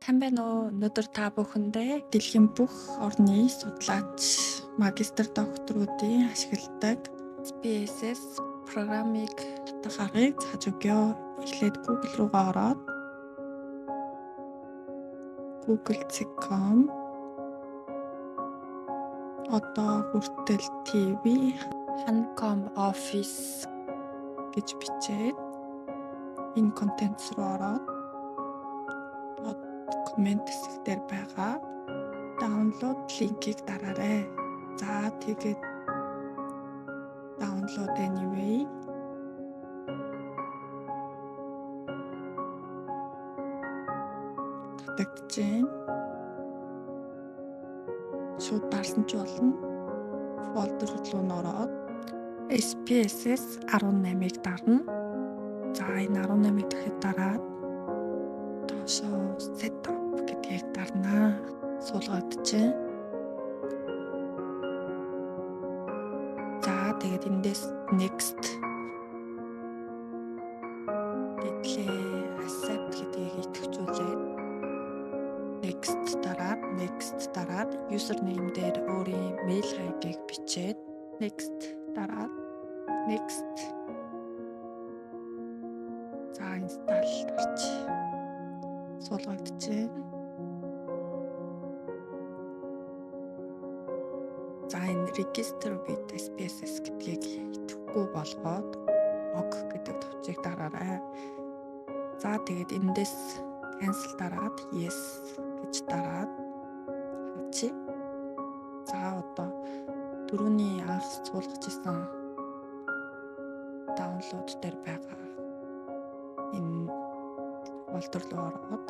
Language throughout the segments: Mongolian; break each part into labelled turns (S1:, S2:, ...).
S1: Сайн байна уу? Өнөөдөр та бүхэндээ дэлхийн бүх орны судлаач, магистр докторуудын ашигладаг SPSS программыг татахаарыг зааж өгье. Эхлээд Google руугаа ороод google.com одоо хүртэл TV Hancom Office гэж бичээд энэ контент руу ороод коммент хэсэг дээр байгаа download линкийг дараарай. За тэгээд download anyway татагдчихээн. Шууд дарсан ч болно. Folder руу ороод SPSS 18-ыг дарна. За энэ 18-ыг дахиад дараад доошоо setup гэдгийг дарнаа. Суулгагдчихээн. За тэгээд эндээс next гэтлээ accept гэдгийг идэвхжүүлээд next дараад username дээр өөрийн mail ID-г бичээд next дараад next за install гарч суулгагдчихээн. За энэ register with SPSS гэдгийг идэвхгүй болгоод OK гэдэг товчийг дараарай. За тэгээд эндээс cancel дараад yes гэж дараад хачи. За одоо дөрөвний анх суулгаж исэн download дээр байгаа энэ folder руу ороод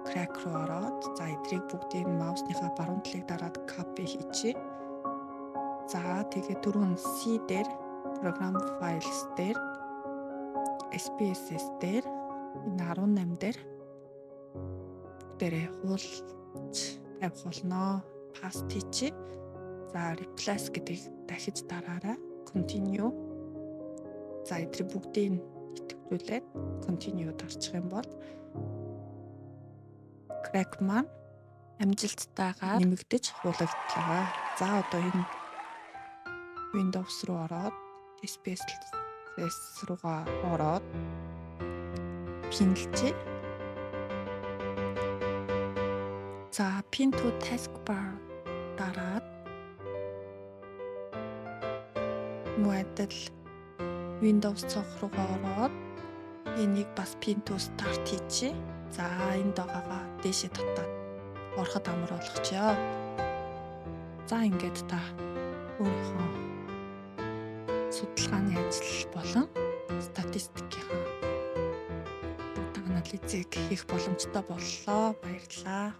S1: crack руу ороод за эдрийг бүгдийг маусныхаа баруун талыг дараад copy хийчихье. За тэгээд дөрөв C дээр program files дээр SPSS дээр энэ 18 дээр бүгдээрээ хуулж тавих болно. Paste хийчихье. За replace гэдгийг дахиж дараарай. Continue. За эдрийг бүгдийг идэвхжүүлээд continue дарчих юм бол crack маань амжилттайгаар нэмэгдэж хуулагдлаа. За одоо энэ Windows руу ороод SPSS руугаа ороод пинлжээ. За pin to taskbar дараад модаль Windows цогц руугаа ороод энийг бас pin to start хийчихье. За энэ дагаага дээшээ татаад ороход амар болгочихё. За ингээд та өөрийнхөө судалгааны ажил болон статистикийн анализыг хийх боломжтой боллоо. Баярлалаа.